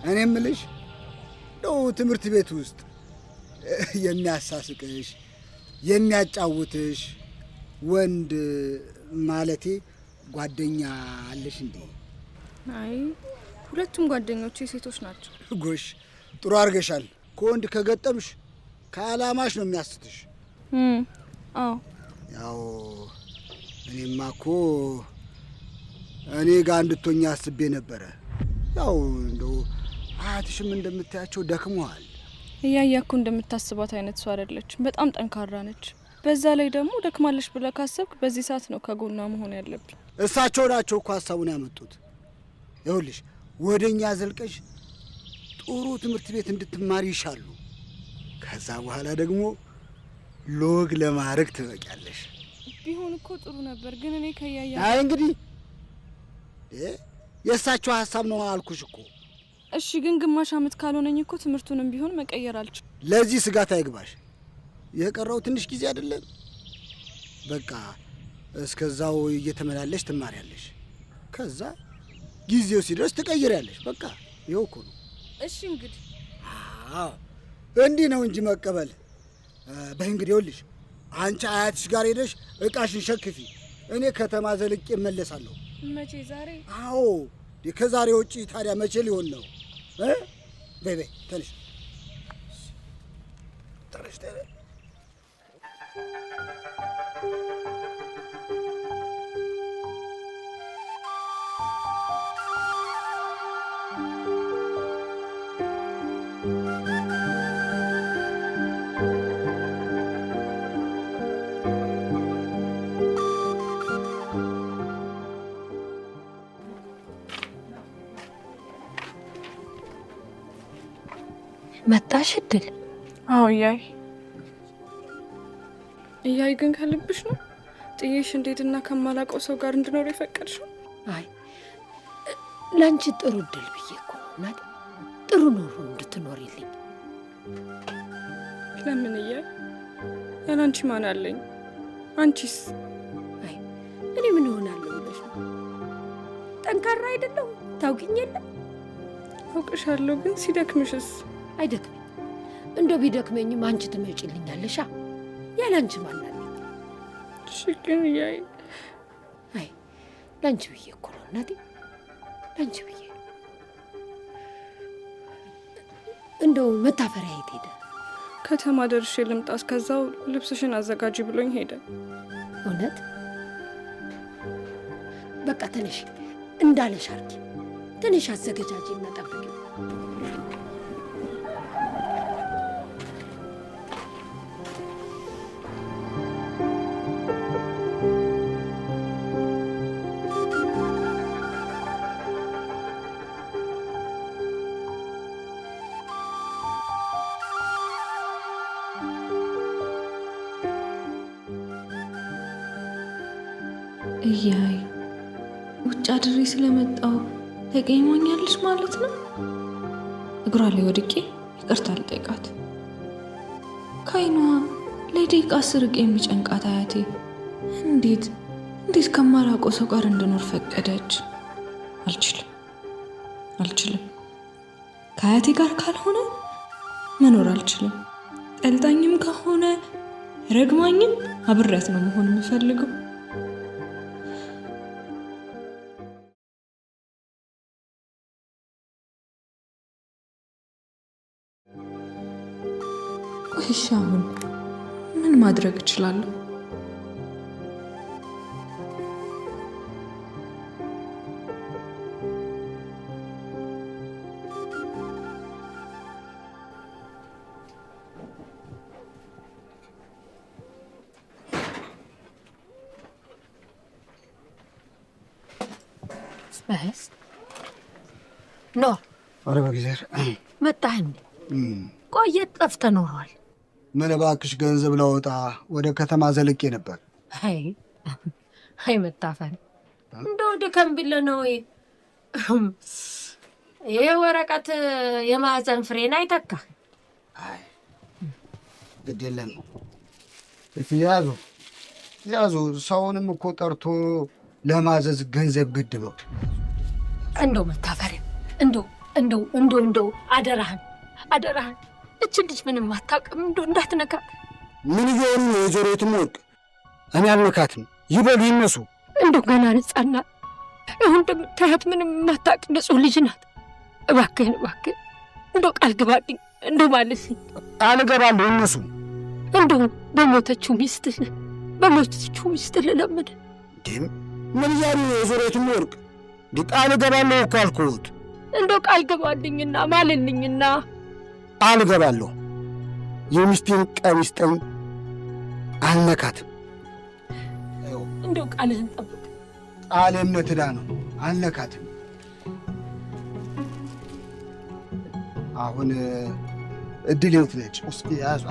እኔ የምልሽ ነው ትምህርት ቤት ውስጥ የሚያሳስቅሽ የሚያጫውትሽ ወንድ ማለቴ ጓደኛ አለሽ እንዴ? አይ ሁለቱም ጓደኞቼ ሴቶች ናቸው። ጎሽ ጥሩ አድርገሻል። ከወንድ ከገጠምሽ ከዓላማሽ ነው የሚያስትሽ። አዎ ያው እኔማ እኮ እኔ ጋር እንድትሆኛ አስቤ ነበረ። ያው እንደው አያትሽም እንደምታያቸው ደክመዋል። እያያኩ እንደምታስባት አይነት ሰው አይደለችም። በጣም ጠንካራ ነች። በዛ ላይ ደግሞ ደክማለች ብለህ ካሰብክ በዚህ ሰዓት ነው ከጎኗ መሆን ያለብን። እሳቸው ናቸው እኮ ሀሳቡን ያመጡት። ይኸውልሽ ወደኛ ዘልቀሽ ጥሩ ትምህርት ቤት እንድትማሪ ይሻሉ። ከዛ በኋላ ደግሞ ሎግ ለማድረግ ትበቂያለሽ። ቢሆን እኮ ጥሩ ነበር፣ ግን እኔ ከያያ አይ እንግዲህ የእሳቸው ሀሳብ ነው አልኩሽ እኮ። እሺ ግን ግማሽ አመት ካልሆነኝ እኮ ትምህርቱንም ቢሆን መቀየር አልችልም። ለዚህ ስጋት አይግባሽ። የቀረው ትንሽ ጊዜ አይደለም። በቃ እስከዛው እየተመላለሽ ትማሪያለሽ። ከዛ ጊዜው ሲደርስ ትቀይሪያለሽ። በቃ ይኸው እኮ ነው። እሺ እንግዲህ አዎ እንዲህ ነው እንጂ መቀበል። በይ እንግዲህ ይኸውልሽ አንቺ አያትሽ ጋር ሄደሽ እቃሽን ሸክፊ። እኔ ከተማ ዘልቄ እመለሳለሁ። መቼ? ዛሬ? አዎ ከዛሬ ውጪ ታዲያ መቼ ሊሆን ነው? በይ በይ ተነሽ ተነሽ ተነሽ። መጣሽ እድል? አዎ እያይ ግን ከልብሽ ነው ጥዬሽ እንዴትና ከማላውቀው ሰው ጋር እንድኖር የፈቀድሽው? አይ ላንቺ ጥሩ እድል ብዬ እኮ ናት። ጥሩ ኑሮ እንድትኖሪልኝ። ለምን እያይ? ያላንቺ ማን አለኝ? አንቺስ? አይ እኔ ምን እሆናለሁ ብለሽ ነው? ጠንካራ አይደለሁ? ታውቂኝ የለ? አውቅሻለሁ፣ ግን ሲደክምሽስ? አይደክመኝ። እንደው ቢደክመኝም አንቺ ትመጪልኛለሽ። ያላንቺ ማን አለኝ? እሺ ግን እያይ። አይ ላንቺ ብዬ እኮ ነው እናቴ፣ ላንቺ ብዬ። እንደው መታፈሪያ የት ሄደ? ከተማ ደርሼ ልምጣ፣ እስከዛው ልብስሽን አዘጋጂ ብሎኝ ሄደ። እውነት? በቃ ተነሽ፣ እንዳለሽ አርጊ። ተነሽ አዘገጃጂ እና ጠብቂ። እያይ ውጭ አድሬ ስለመጣው ተቀይሞኛለሽ ማለት ነው? እግሯ ላይ ወድቄ ይቅርታ ልጠይቃት። ከዓይኗ ለደቂቃ ስርቅ የሚጨንቃት አያቴ እንዴት ከማላውቀው ሰው ጋር እንድኖር ፈቀደች? አልችልም። ከአያቴ ጋር ካልሆነ መኖር አልችልም። ጠልጣኝም ከሆነ ረግማኝም አብሬያት ነው መሆን የምፈልገው። እሺ አሁን ምን ማድረግ እችላለሁ? በስ ኖ አረ በጊዜር መጣህ እንዴ? ቆየት ጠፍተህ ኖረዋል። ምን እባክሽ ገንዘብ ላወጣ ወደ ከተማ ዘልቄ ነበር። አይ መታፈን እንደው ድከም ብለህ ነው። ይሄ ወረቀት የማዕፀን ፍሬን አይተካ። አይ ግድ የለም ያዙ። ሰውንም እኮ ጠርቶ ለማዘዝ ገንዘብ ግድ ነው። እንደው መታፈሪያ እንደው እንደው አደራህን እች ልጅ ምንም አታውቅም። እንደው እንዳትነካ። ምን ይሆን ነው የጆሮ የትምወርቅ? እኔ አልነካትም። ይበሉ ይነሱ። እንደው ገና ነጻና አሁን እንደምታያት ምንም የማታውቅ ንጹሕ ልጅ ናት። እባክህን እንደው ቃል ግባልኝ። እንደው ማለት ቃል እገባለሁ። ይነሱ። እንደው በሞተችው ሚስት ልለምድ። ምን እያሉ ነው የጆሮ የትምወርቅ? ቃል እገባለሁ እኮ አልኩት። እንደው ቃል ገባልኝና ማልልኝና። ቃል እገባለሁ። የሚስቴን ቀሚስ ጠኝ አልነካትም። እንደው ቃልህን ጠብቅ። ቃል እምነት ዕዳ ነው። አልነካትም። አሁን እድል የት ነች? እስኪ ያዙ።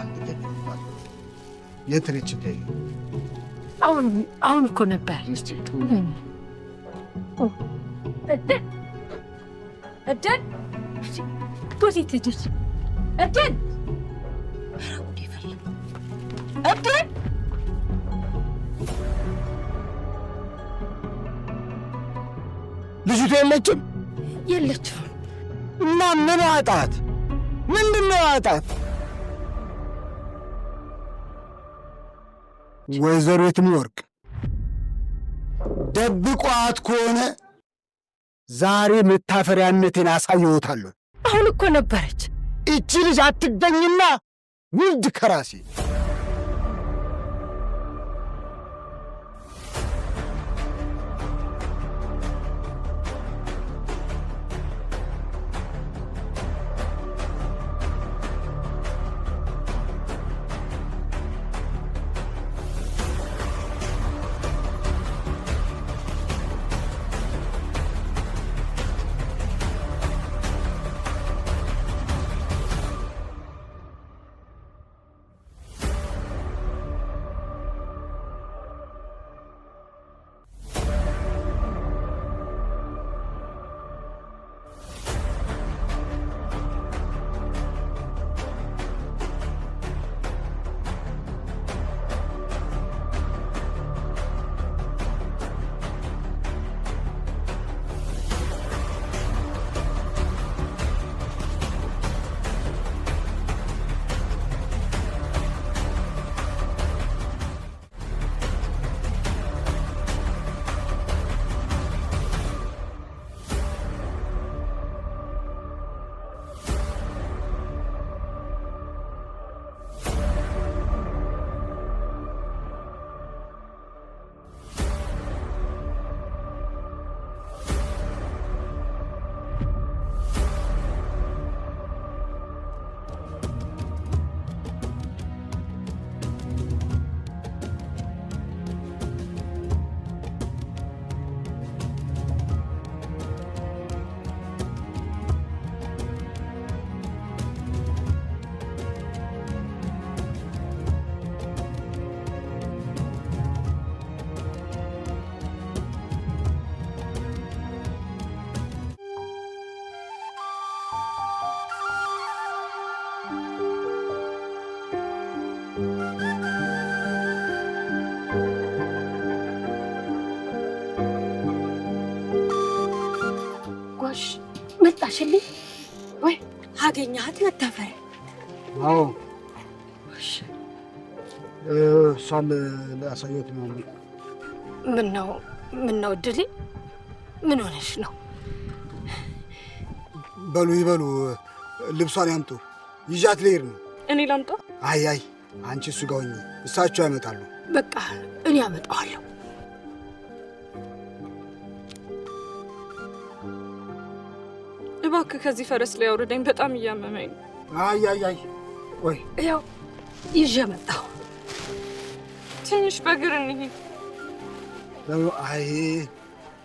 የት ነች? አሁን እኮ ነበር። እድል ወዴት ሄደች? እድል ልጅቷ የለችም? የለችም። እና ምን አጣት? ምንድነው አጣት? ወይዘሮ የትምወርቅ ደብቋት ከሆነ ዛሬ መታፈሪያነቴን አሳየዎታለሁ። አሁን እኮ ነበረች። እቺ ልጅ አትገኝና ውልድ ከራሴ መጣሽልኝ ወይ? አገኘሃት መታፈሪያ? አዎ። እሺ እሷን ላሳየት ነው። ምን ነው እድሌ፣ ምን ሆነሽ ነው? በሉ ይበሉ፣ ልብሷን ያምጡ፣ ይዣት ልሄድ ነው። እኔ ላምጣ? አይ አንቺ እሱ ጋር ሆኚ፣ እሳቸው ያመጣሉ። በቃ እኔ አመጣዋለሁ። እባክህ ከዚህ ፈረስ ላይ አውርደኝ፣ በጣም እያመመኝ። አይ ወይ ያው ይዤ መጣሁ። ትንሽ በእግር እንሂድ። አይ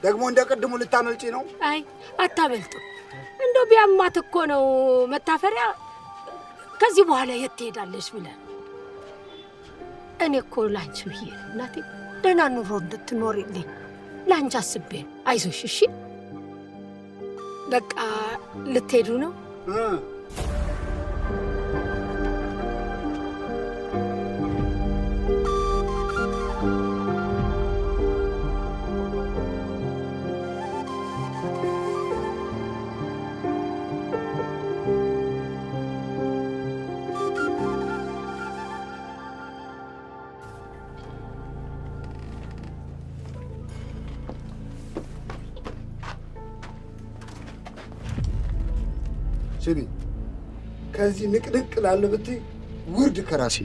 ደግሞ እንደ ቅድሙ ልታመልጪ ነው? አይ አታመልጥም። እንደው ቢያማት እኮ ነው መታፈሪያ። ከዚህ በኋላ የት ትሄዳለች ብለን እኔ እኮ ላንቺ ብዬ እናቴ ደህና ኑሮ እንድትኖሪልኝ ላንቺ አስቤ ነው። አይዞሽ እሺ። በቃ ልትሄዱ ነው? ስሚ ከዚህ ንቅንቅ ላለ ብትይ ውርድ ከራሴ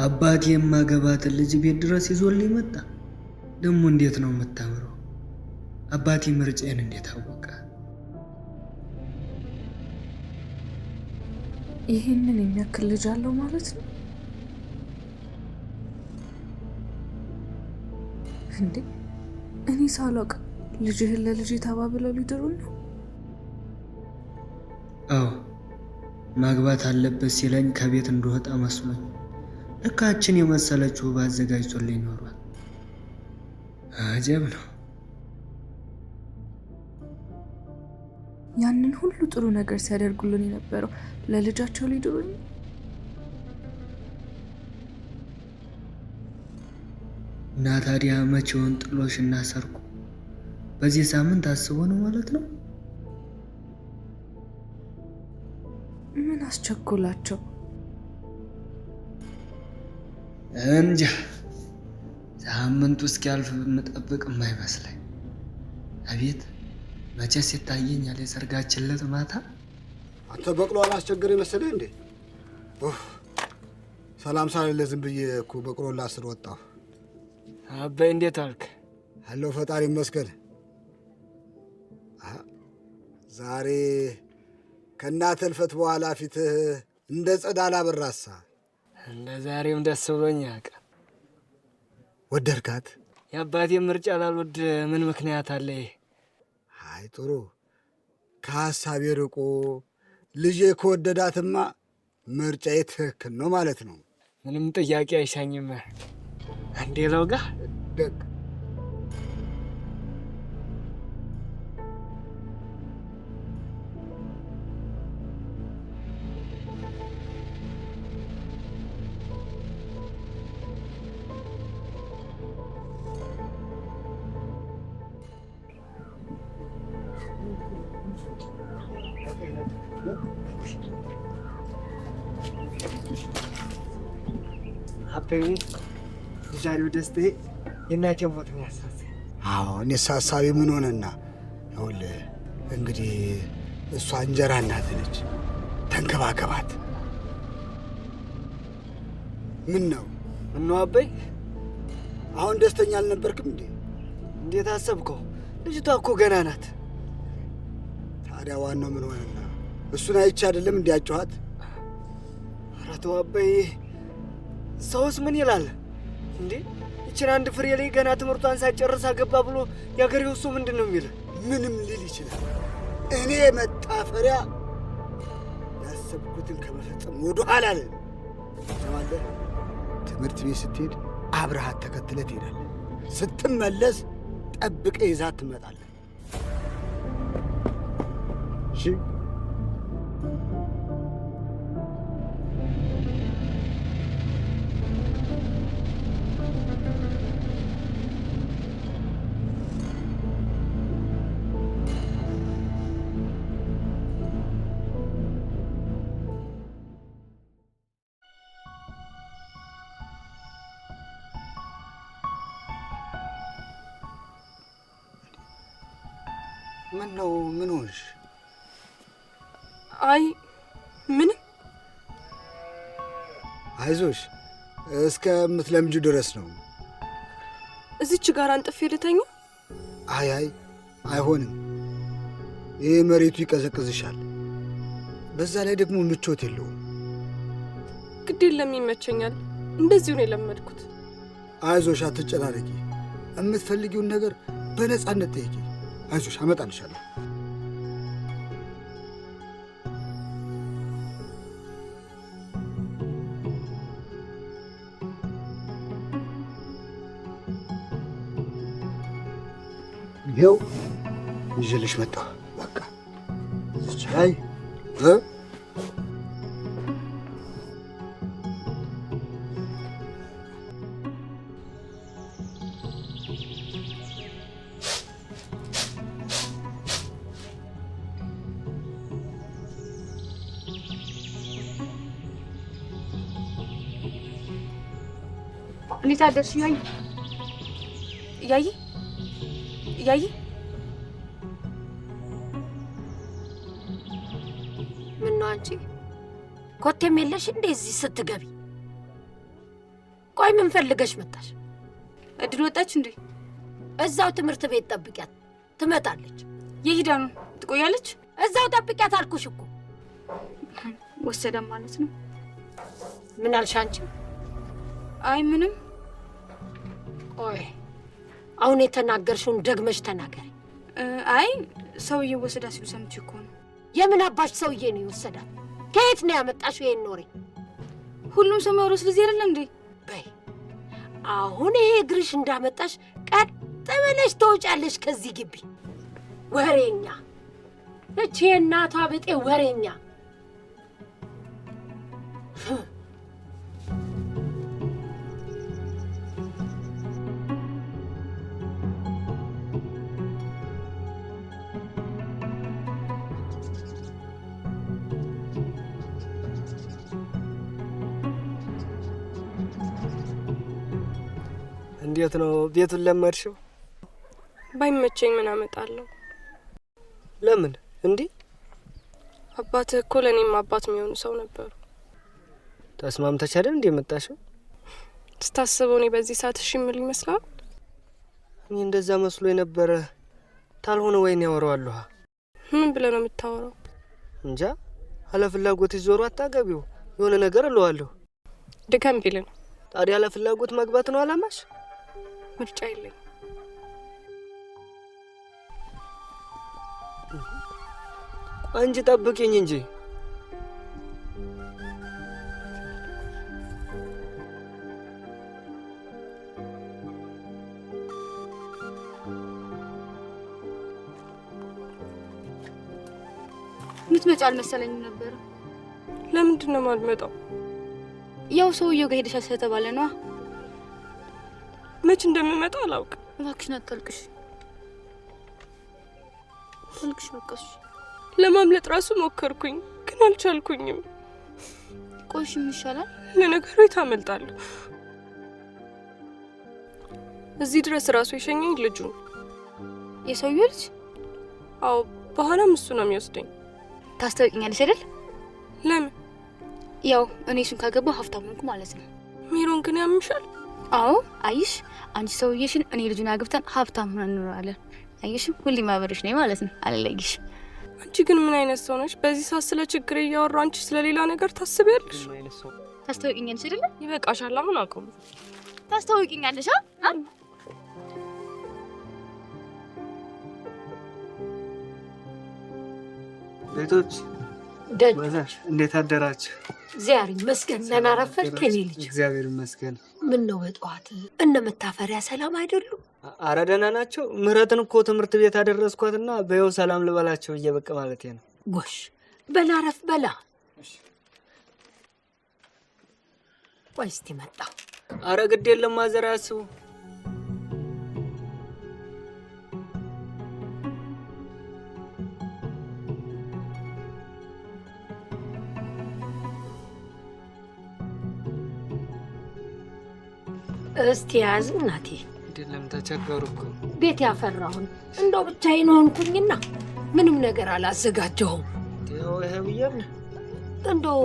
አባቴ የማገባትን ልጅ ቤት ድረስ ይዞልኝ መጣ። ደግሞ እንዴት ነው የምታምረው? አባቴ ምርጫዬን እንዴት አወቀ? ይህንን የሚያክል ልጅ አለው ማለት ነው እንዴ? እኔ ሳላውቅ ልጅህን ለልጅ ተባብለው ሊድሩን ነው? አዎ ማግባት አለበት ሲለኝ ከቤት እንደወጣ መስሎኝ ልካችን የመሰለችው ባዘጋጅቶልኝ ኖሯል። አጀብ ነው። ያንን ሁሉ ጥሩ ነገር ሲያደርጉልን የነበረው ለልጃቸው ሊድሩኝ? እና ታዲያ መቼውን ጥሎሽ እና ሰርጉ በዚህ ሳምንት አስቦ ነው ማለት ነው? ምን አስቸኮላቸው? እንጃ ሳምንቱ እስኪያልፍ የምጠብቅ የማይመስለኝ። አቤት መቼስ ይታየኛል የሰርጋችን ዕለት ማታ። አንተ በቅሎ አላስቸገረ መሰለህ እንዴ? ሰላም ሳልልህ ዝም ብዬ እኮ በቅሎ ላስር ወጣሁ። አባይ እንዴት አልክ? አለሁ ፈጣሪ ይመስገን። ዛሬ ከእናትህ እልፈት በኋላ ፊትህ እንደ ጸዳል አበራሳ። እንደ ዛሬም ደስ ብሎኝ ያውቃል። ወደድካት? የአባቴ ምርጫ ላልወድ ምን ምክንያት አለ? አይ ጥሩ ከሀሳቤ ርቆ ልጄ ከወደዳትማ ምርጫዬ ትክክል ነው ማለት ነው። ምንም ጥያቄ አይሻኝም። አንዴ ለውጋ ደግ አባዬ ዛሬው ደስታዬ የእናቴ ሞት ነው ያሳሰኝ። አዎ እኔስ ሀሳቤ ምን ሆነና፣ ይኸውልህ እንግዲህ እሷ እንጀራ እናትህ ነች፣ ተንከባከባት። ምን ነው ምነው አባዬ አሁን ደስተኛ አልነበርክም እንዴ? እንዴት አሰብከው? ልጅቷ እኮ ገና ናት። ታዲያ ዋናው ምን ሆነና? እሱን አይቼ አይደለም እንዲያጨኋት? ኧረ ተው አባዬ፣ ሰውስ ምን ይላል እንዴ? ይችን አንድ ፍሬ ላይ ገና ትምህርቷን ሳትጨርስ አገባ ብሎ የአገሬው እሱ ምንድን ነው የሚል? ምንም ሊል ይችላል። እኔ መጣፈሪያ ያሰብኩትን ከመፈጸም ወደ ኋላ አለን። ሰማለህ? ትምህርት ቤት ስትሄድ አብረሃት ተከትለህ ትሄዳለህ። ስትመለስ ጠብቀህ ይዛት ትመጣለህ። እሺ? ምን ነው? ምን ሆንሽ? አይ ምንም። አይዞሽ እስከምትለምጁ ድረስ ነው። እዚች ጋር አንጥፌ ልተኛ? አይ አይሆንም። ይህ መሬቱ ይቀዘቅዝሻል። በዛ ላይ ደግሞ ምቾት የለውም። ግድ የለም ይመቸኛል። እንደዚሁ ነው የለመድኩት። አይዞሽ አትጨናነቂ። የምትፈልጊውን ነገር በነፃነት ጠይቂ። አይዞሽ አመጣልሻለሁ። ይኸው ይዤልሽ መጣሁ። በቃ እዚች ላይ እንዴት አደርሽ? ያይ ምን ነው አንቺ ኮቴም የለሽ እንደዚህ ስትገቢ? ቆይ ምን ፈልገሽ መጣሽ? እድል ወጣች እንዴ? እዛው ትምህርት ቤት ጠብቂያት፣ ትመጣለች። የሂዳ ነው ትቆያለች? እዛው ጠብቂያት አልኩሽ እኮ። ወሰደም ማለት ነው። ምን አልሽ አንቺ? አይ ምንም። ቆይ አሁን የተናገርሽውን ደግመሽ ተናገሪ። አይ ሰውዬው ወሰዳ ሲሉ ሰምቼ እኮ ነው። የምን አባሽ ሰውዬ ነው ይወሰዳል? ከየት ነው ያመጣሽው ይሄን ኖሬ? ሁሉም ሰው የሚያወራው ስለዚህ አይደል እንዴ? በይ አሁን ይሄ እግርሽ እንዳመጣሽ ቀጥ ብለሽ ተውጫለሽ ከዚህ ግቢ። ወሬኛ! እቺ እናቷ ብጤ ወሬኛ! እንዴት ነው ቤቱን ለመድሽው? ባይመቸኝ ምን አመጣለሁ? ለምን እንዴ? አባትህ እኮ ለእኔም አባት የሚሆኑ ሰው ነበሩ። ተስማምተሽ አይደል እንዴ መጣሽው? ስታስበው እኔ በዚህ ሰዓት እሺ ምን ይመስላል? እኔ እንደዛ መስሎ የነበረ ታልሆነ ወይን ያወራዋለሁ። ምን ብለህ ነው የምታወራው? እንጃ አለፍላጎት ይዞሩ አታገቢው የሆነ ነገር እለዋለሁ። ድከም ቢል ነው። ታዲያ አለፍላጎት መግባት ነው አላማሽ? ምርጫ የለኝ። አንቺ ጠብቂኝ እንጂ ምትመጪ አልመሰለኝም ነበር። ለምንድን ነው የማልመጣው? ያው ሰውዬው ጋር ሄደሻል ስለተባለ ነው። መች እንደምመጣ አላውቅም። እባክሽን አታልቅሽ። ታልቅሽ በቃሽ። ለማምለጥ ራሱ ሞከርኩኝ ግን አልቻልኩኝም። ቆይሽ ምን ይሻላል? ለነገሩ የታመልጣለሁ። እዚህ ድረስ ራሱ የሸኘኝ ልጁ። የሰውዬው ልጅ? አዎ፣ በኋላም እሱ ነው የሚወስደኝ። ታስታውቂኛለሽ አይደል? ለምን? ያው እኔ እሱን ካገባሁ ሀብታም ሆንኩ ማለት ነው። ሜሮን ግን ያምሻል? አዎ፣ አይሽ አንቺ ሰውዬሽን እኔ ልጁን አግብተን ሀብታም ሆነን እንኖራለን። አይሽም ሁሌም አብሬሽ ነኝ ማለት ነው። አልለይሽ። አንቺ ግን ምን አይነት ሰው ነሽ? በዚህ ሰዓት ስለ ችግር እያወራሁ አንቺ ስለሌላ ነገር ታስቢያለሽ? ታስታውቂኛለሽ አይደል? ይበቃሻል። አሁን አቁም። ታስታውቂኛለሽ? ቤቶች ደጅ ወዛሽ እንዴት አደራችሁ? እግዚአብሔር ይመስገን። ደህና ረፈድክ የኔ ልጅ? እግዚአብሔር ይመስገን። ምን ነው በጠዋት እነ መታፈሪያ ሰላም አይደሉ? አረ ደህና ናቸው። ምህረትን እኮ ትምህርት ቤት አደረስኳትና በየው ሰላም ልበላቸው እየበቃ ማለት ነው። ጎሽ በላ ረፍ በላ። ቆይ እስቲ መጣ። አረ ግድ የለም ማዘር አያስቡ። እስቲ ያዝ እናቴ። አይደለም ተቸገሩ እኮ ቤት ያፈራሁን እንደው ብቻዬን ሆንኩኝና ምንም ነገር አላዘጋጀሁም። ይሄ ብዬሽ እንደው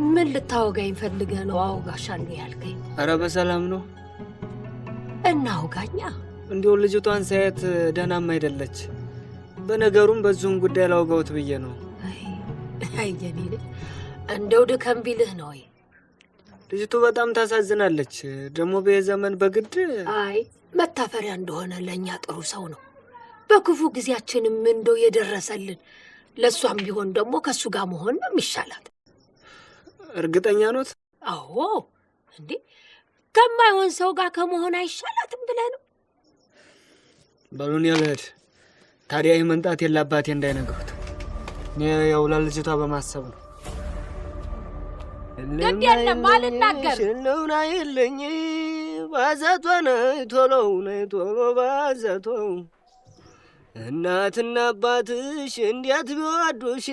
ምን ልታወጋኝ ፈልገህ ነው አውጋሻለሁ ያልከኝ? አረ በሰላም ነው። እናውጋኛ። እንዲሁ ልጅቷን ሳያት ደህናም አይደለች። በነገሩም በዙም ጉዳይ ላውጋውት ብዬ ነው። አይ የኔ ልጅ እንደው ድከም ቢልህ ነው። ልጅቱ በጣም ታሳዝናለች። ደግሞ በዘመን በግድ አይ መታፈሪያ እንደሆነ ለኛ ጥሩ ሰው ነው። በክፉ ጊዜያችንም እንደው የደረሰልን ለሷም ቢሆን ደግሞ ከሱ ጋር መሆን ነው የሚሻላት። እርግጠኛ ኖት? አዎ እንዴ ከማይሆን ሰው ጋር ከመሆን አይሻላትም ብለህ ነው? በሉን ያለድ ታዲያ መንጣት የላባቴ እንዳይነግሩት። እኔ ያው ለልጅቷ በማሰብ ነው። ግድ የለም አልናገርም። ነውና የለኝ ባዛቷ ነይ ቶሎ ነይ ቶሎ ባዛቷ እናትና አባትሽ እንዴት ቢወዱሽ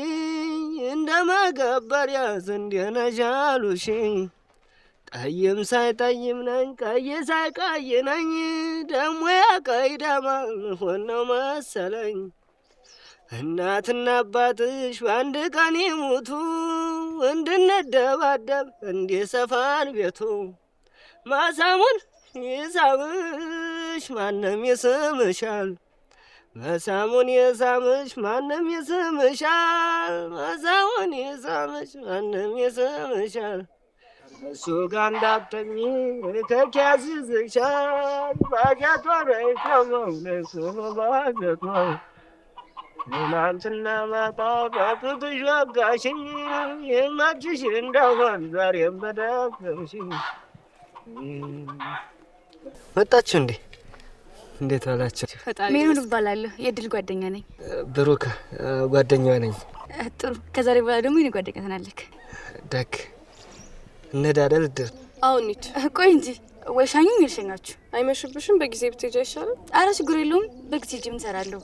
እንደ ማገበሪያ እንደ ነጃሉሽ ጠይም ሳይጠይም ነኝ ቀይ ሳይቀይ ነኝ ደሞ ያቀይ ደማ ሆን ነው መሰለኝ እናትና አባትሽ በአንድ ቀን ይሙቱ እንድንደባደብ እንዲሰፋን ቤቱ ማሳሙን ይሳምሽ ማንም ይስምሻል ማሳሙን ይሳምሽ ማንም ይስምሻል ማሳሙን ይሳምሽ ማንም ይስምሻል እሱ ጋር እንዳትተኝ ከኪያዝዝሻል ባጃቷ ረይተመው ለሱ ባጃቷ ትናንትና ማታ በፍቅሽ ወጋሽኝ የማችሽ እንደሆን ዛሬም በደገምሽኝ። መጣችሁ እንዴ? እንዴት ዋላችሁ? ሜሮን እባላለሁ። የድል ጓደኛ ነኝ። ብሩክ ጓደኛዋ ነኝ። ጥሩ። ከዛሬ በኋላ ደግሞ የኔ ጓደኛ ትሆናለህ። ደግ እንሄዳለን። ድር አሁን እንሂድ። ቆይ እንጂ ወይ ሻኙኝ ልሸኛችሁ። አይመሽብሽም? በጊዜ ብትሄጂ አይሻልም? ኧረ ችግር የለውም። በጊዜ ሂጅ። ምን እሰራለሁ?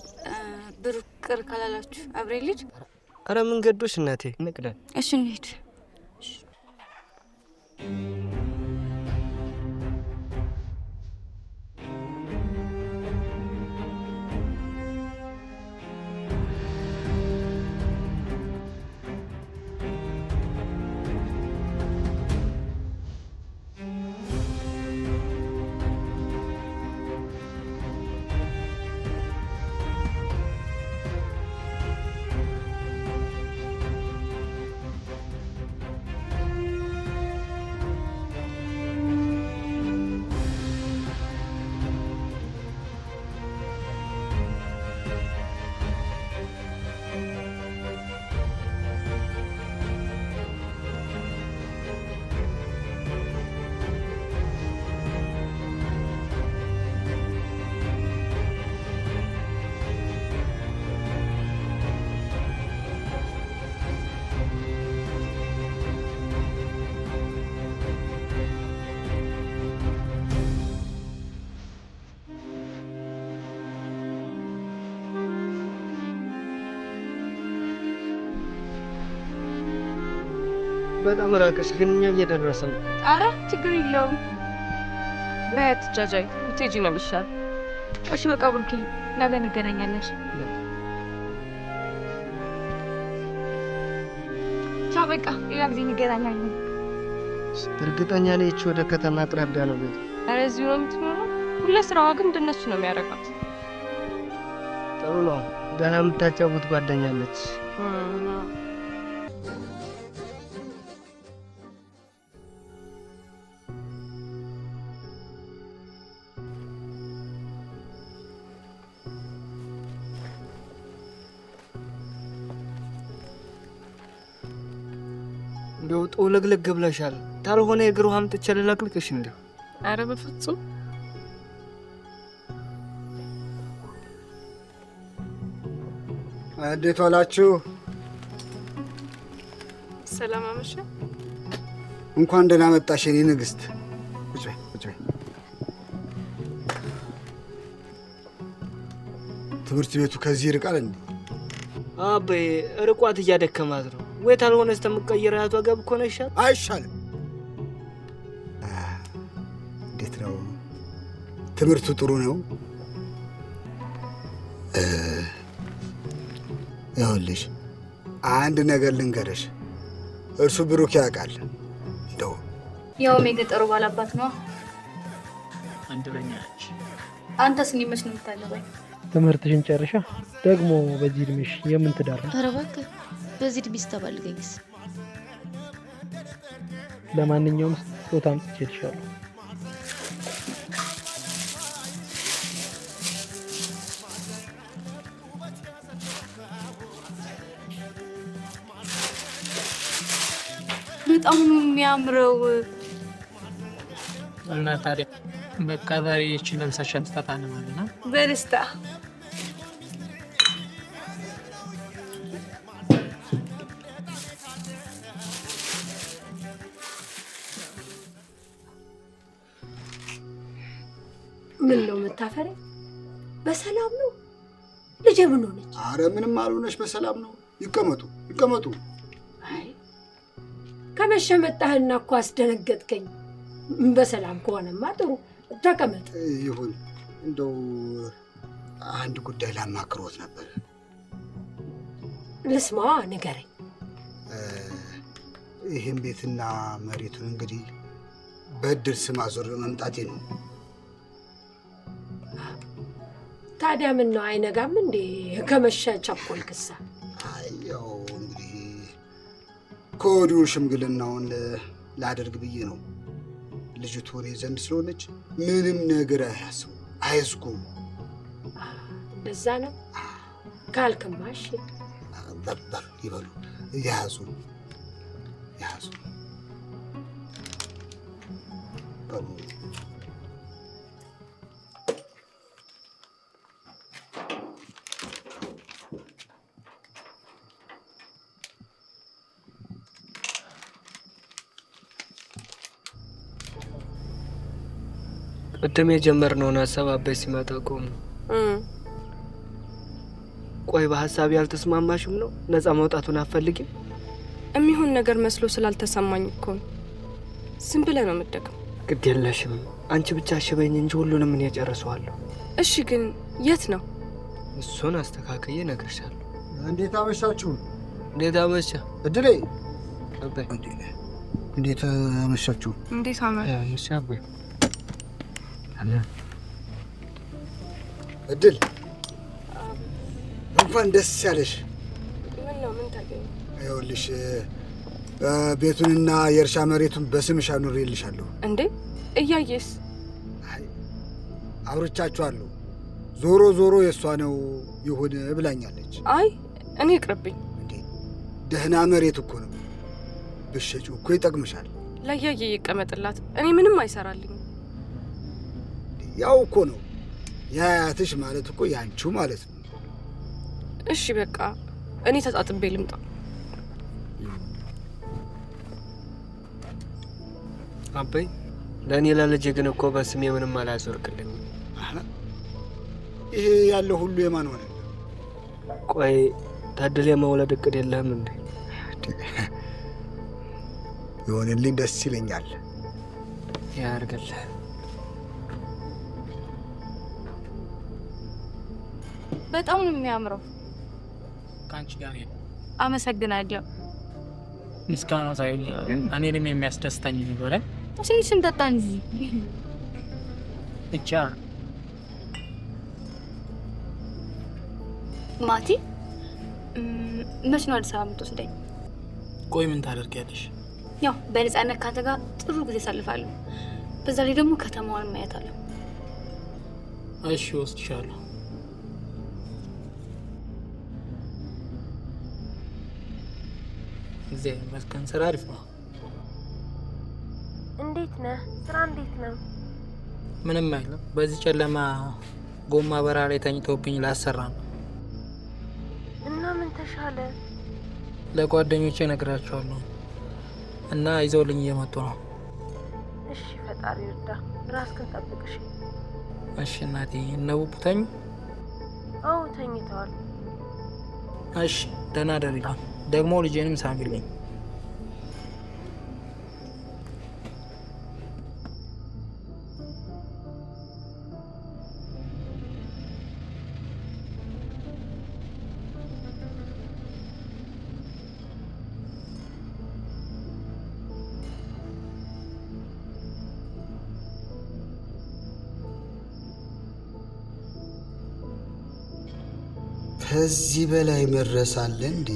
ብሩክ ቅር ካላላችሁ አብሬ ልሂድ። ኧረ መንገዶሽ እናቴ እንቅዳለን። እሺ እንሂድ። በጣም ራቀሽ፣ ግን እኛ እየደረስን ነው። ኧረ ችግር የለውም። በያት ጃጃይ ብትሄጂ ነው የሚሻል። እሺ በቃ ብሩኬ፣ ነገ እንገናኛለን። ቻው። በቃ ሌላ ጊዜ እንገናኛለን። እርግጠኛ ነኝ ይህች ወደ ከተማ አቅራቢያ ነው ቤት። ኧረ እዚሁ ነው የምትኖረው። ሁሌ ስራዋ ግን እንደነሱ ነው የሚያደርጋት። ጥሩ ነው። ገና የምታጫውት ጓደኛለች። እንደው ጠውለግለግ ብለሻል። ታልሆነ የእግር ውሃ አምጥቼ ልለቅልቅሽ እንደው። ኧረ በፍጹም እንዴት ዋላችሁ? ሰላም አመሸ። እንኳን ደህና መጣሽ የኔ ንግስት። ቁጭ በይ ቁጭ በይ። ትምህርት ቤቱ ከዚህ ይርቃል እንዴ? አበይ ርቋት እያደከማት ነው። ወይ ታልሆነ ስተምቀየር ያቷ ጋር እኮ ነው ይሻል። አይሻልም? እንዴት ነው ትምህርቱ? ጥሩ ነው። ይኸውልሽ አንድ ነገር ልንገርሽ። እርሱ ብሩክ ያውቃል። እንደው ያውም የገጠሩ ባላባት ነው። አንደኛ ነች። አንተስ እንዲመች ነው የምታለበኝ? ትምህርትሽን ጨርሻ ደግሞ በዚህ እድሜሽ የምን ትዳር ነው? ኧረ እባክህ በዚህ እድሜ ስታባልገኝስ? ለማንኛውም ጾታ አምጥቼልሻለሁ። በጣም የሚያምረው እና ታዲያ በቃ ዛሬ ይህችን ለብሳሽን ትታታን ማለት ነው። በደስታ ምን ነው መታፈሪያ? በሰላም ነው? ልጄ ምን ሆነች? አረ ምንም አልሆነች፣ በሰላም ነው። ይቀመጡ ይቀመጡ። አይ ከመሸ መጣህና እኮ አስደነገጥከኝ። በሰላም ከሆነማ ጥሩ ተቀመጥ። ይሁን። እንደው አንድ ጉዳይ ላማክሮት ነበር። ልስማ፣ ንገረኝ። ይህን ቤትና መሬቱን እንግዲህ በእድል ስም አዞር መምጣቴ ነው። ታዲያ ምን ነው አይነጋም እንዴ? ከመሸ ቸኮልክሳ? ያው እንግዲህ ከወዲሁ ሽምግልናውን ላደርግ ብዬ ነው። ልጅቱ እኔ ዘንድ ስለሆነች ምንም ነገር አያስቡ፣ አይዝጉ። እንደዛ ነው ካልክማ እሺ። በሉ ይበሉ፣ ያዙ በሉ። ቅድም የጀመርነውን ሀሳብ አበይ ሲመጣ ቆም። ቆይ በሀሳብ ያልተስማማሽም ነው? ነፃ መውጣቱን አትፈልጊም? የሚሆን ነገር መስሎ ስላልተሰማኝ እኮ ነው። ዝም ብለህ ነው የምትደግመው። ግድ የለሽም አንቺ ብቻ አሽበኝ እንጂ ሁሉንም እኔ እጨርሰዋለሁ። እሺ ግን የት ነው? እሱን አስተካክዬ እነግርሻለሁ። እንዴት አመሻችሁ? እንዴት አመሻ እድሌ? አበይ እንዴት አመሻችሁ? እንዴት አመሻ አበይ። እድል እንኳን ደስ ያለሽ። ምን ነው? ምን ታገኝ? ይኸውልሽ ቤቱንና የእርሻ መሬቱን በስምሽ አኑሬልሻለሁ። እንዴ እያየስ? አውርቻችኋለሁ። ዞሮ ዞሮ የእሷ ነው ይሁን ብላኛለች። አይ እኔ ይቅርብኝ። እንዴ ደህና መሬት እኮ ነው፣ ብትሸጪው እኮ ይጠቅምሻል። ለያየ ይቀመጥላት፣ እኔ ምንም አይሰራልኝም። ያው እኮ ነው የአያትሽ ማለት እኮ ያንቺው ማለት ነው። እሺ በቃ እኔ ተጣጥቤ ልምጣ። አበይ ለእኔ ለልጄ ግን እኮ በስሜ ምንም አላዞርክልኝ። ይሄ ያለው ሁሉ የማን ሆነ? ቆይ ታድል የመውለድ እቅድ የለህም እንዴ? ይሆንልኝ ደስ ይለኛል። ያርግልህ። በጣም ነው የሚያምረው። ከአንቺ ጋር ነው። አመሰግናለሁ። ምስጋናው ሳይሆን እኔንም የሚያስደስተኝ ነገር ትንሽ እንጠጣ እንጂ ብቻ። ማቲ መች ነው አዲስ አበባ የምትወስደኝ? ቆይ ምን ታደርጊያለሽ? ያው በነፃነት ካንተ ጋር ጥሩ ጊዜ አሳልፋለሁ። በዛ ላይ ደግሞ ከተማዋን ማየት አለሁ። እሺ ወስድሻለሁ። እዚህ መስከን ስራ አሪፍ ነው። እንዴት ነህ? ስራ እንዴት ነው? ምንም አይልም። በዚህ ጨለማ ጎማ በራ ላይ ተኝቶብኝ ላሰራ ነው። እና ምን ተሻለ? ለጓደኞቼ እነግራቸዋለሁ እና ይዘውልኝ እየመጡ ነው። እሺ ፈጣሪ ይርዳ። ራስህን ጠብቅሽ። እሺ እናቴ። እነ ቡቡ ተኙ? አዎ ተኝተዋል። እሺ ደህና ደሪ። ደግሞ ልጄንም ሳሚልኝ። ከዚህ በላይ መድረስ አለ እንዴ?